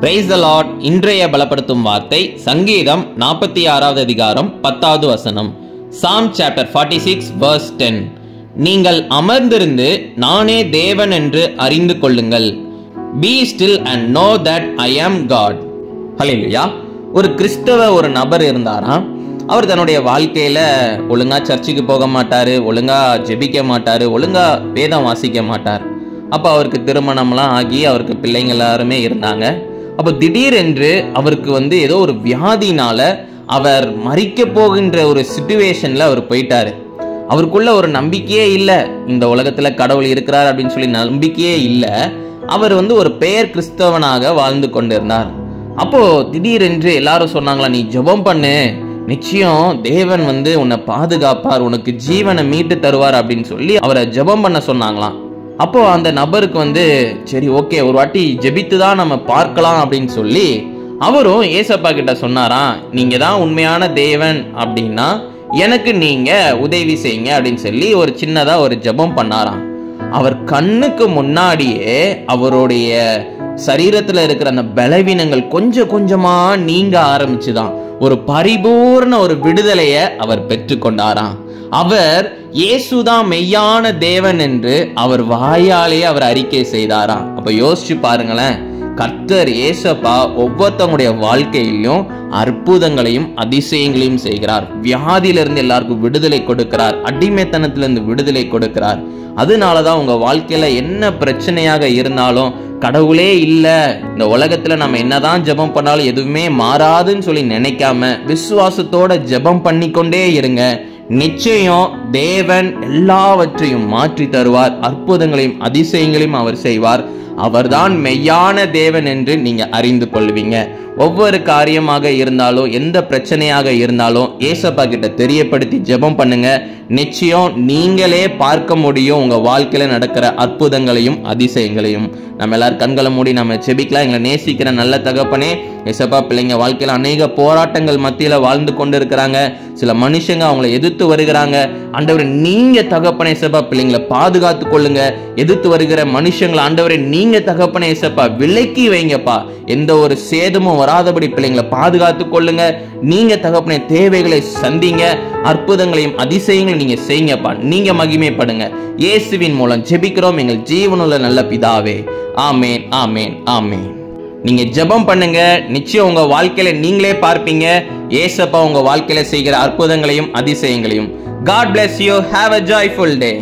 Praise the Lord. இன்றைய பலப்படுத்தும் வார்த்தை சங்கீதம் 46வது அதிகாரம் 10வது வசனம். சாம் சாப்டர் 46 verse 10. நீங்கள் அமர்ந்திருந்து நானே தேவன் என்று அறிந்து கொள்ளுங்கள். Be still and know that I am God. ஹல்லேலூயா. ஒரு கிறிஸ்தவ ஒரு நபர் இருந்தாராம். அவர் தன்னுடைய வாழ்க்கையில ஒழுங்கா சர்ச்சுக்கு போக மாட்டாரு, ஒழுங்கா ஜெபிக்க மாட்டாரு, ஒழுங்கா வேதம் வாசிக்க மாட்டார். அப்ப அவருக்கு திருமணம்லாம் ஆகி அவருக்கு பிள்ளைங்க எல்லாருமே இருந்தாங்க. அப்போ திடீரென்று அவருக்கு ஏதோ ஒரு வியாதினால அவர் மரிக்க போகின்ற ஒரு சிச்சுவேஷன்ல அவர் போயிட்டாரு. அவருக்குள்ள ஒரு நம்பிக்கையே இல்லை, இந்த உலகத்துல கடவுள் இருக்கிறார் அப்படின்னு சொல்லி நம்பிக்கையே இல்லை. அவர் ஒரு பெயர் கிறிஸ்தவனாக வாழ்ந்து கொண்டிருந்தார். அப்போ திடீரென்று எல்லாரும் சொன்னாங்களா, நீ ஜெபம் பண்ணு, நிச்சயம் தேவன் உன்னை பாதுகாப்பார், உனக்கு ஜீவனை மீட்டு தருவார் அப்படின்னு சொல்லி அவரை ஜெபம் பண்ண சொன்னாங்களாம். அப்போ அந்த நபருக்கு சரி ஓகே, ஒரு வாட்டி ஜெபித்து தான் நம்ம பார்க்கலாம் அப்படின்னு சொல்லி அவரும் ஏசப்பா கிட்ட சொன்னாராம், நீங்க தான் உண்மையான தேவன் அப்படின்னா எனக்கு நீங்க உதவி செய்யுங்க அப்படின்னு சொல்லி ஒரு சின்னதா ஒரு ஜெபம் பண்ணாராம். அவர் கண்ணுக்கு முன்னாடியே அவருடைய சரீரத்துல இருக்கிற அந்த பலவீனங்கள் கொஞ்சம் கொஞ்சமா நீங்க ஆரம்பிச்சுதான் ஒரு பரிபூர்ண ஒரு விடுதலைய அவர் பெற்றுக்கொண்டாராம். அவர் இயேசுதான் மெய்யான தேவன் என்று அவர் வாயாலே அவர் அறிக்கை செய்தாராம். அப்ப யோசிச்சு பாருங்களேன், கர்த்தர் ஏசப்பா ஒவ்வொருத்தவங்களுடைய வாழ்க்கையிலும் அற்புதங்களையும் அதிசயங்களையும் செய்கிறார். வியாதியிலிருந்து எல்லாருக்கும் விடுதலை கொடுக்கிறார், அடிமைத்தனத்திலிருந்து விடுதலை கொடுக்கிறார். அதனாலதான் உங்க வாழ்க்கையில என்ன பிரச்சனையாக இருந்தாலும் கடவுளே இல்லை, இந்த உலகத்துல நம்ம என்னதான் ஜெபம் பண்ணாலும் எதுவுமே மாறாதுன்னு சொல்லி நினைக்காம விசுவாசத்தோட ஜெபம் பண்ணிக்கொண்டே இருங்க. நிச்சயம் தேவன் எல்லாவற்றையும் மாற்றி தருவார், அற்புதங்களையும் அதிசயங்களையும் அவர் செய்வார். அவர்தான் மெய்யான தேவன் என்று நீங்க அறிந்து கொள்வீங்க. ஒவ்வொரு காரியமாக இருந்தாலும் எந்த பிரச்சனையாக இருந்தாலும் ஏசப்பா கிட்ட தெரியப்படுத்தி ஜெபம் பண்ணுங்க. நிச்சயம் நீங்களே பார்க்க முடியும் உங்க வாழ்க்கையில நடக்கிற அற்புதங்களையும் அதிசயங்களையும். நம்ம எல்லாரும் கண்களை மூடி நம்ம ஜெபிக்கலாம். எங்களை நேசிக்கிற நல்ல தகப்பனே, ஏசப்பா பிள்ளைங்க வாழ்க்கையில அநேக போராட்டங்கள் மத்தியில வாழ்ந்து கொண்டு இருக்கிறாங்க. சில மனுஷங்க அவங்களை எதிர்த்து வருகிறாங்க. ஆண்டவரே நீங்க தகப்பனே ஏசப்பா பிள்ளைங்களை பாதுகாத்து கொள்ளுங்க. எதிர்த்து வருகிற மனுஷங்களை ஆண்டவரே நீங்க தகப்பனே ஏசப்பா விலக்கி வைங்கப்பா. எந்த ஒரு சேதமும் வராதபடி பிள்ளைங்களை பாதுகாத்து கொள்ளுங்க. நீங்க தகப்பனே தேவைகளை சந்திங்க, அற்புதங்களையும் அதிசயங்களையும் நீங்க செய்யுங்கப்பா. நீங்க மகிமைப்படுங்க. இயேசுவின் மூலம் ஜெபிக்கிறோம் எங்கள் ஜீவனுள்ள நல்ல பிதாவே. ஆமேன், ஆமேன், ஆமேன். நீங்க ஜெபம் பண்ணுங்க, நிச்சயம் உங்க வாழ்க்கையில நீங்களே பார்ப்பீங்க ஏசப்பா உங்க வாழ்க்கையில செய்கிற அற்புதங்களையும் அதிசயங்களையும். God bless you. Have a joyful day.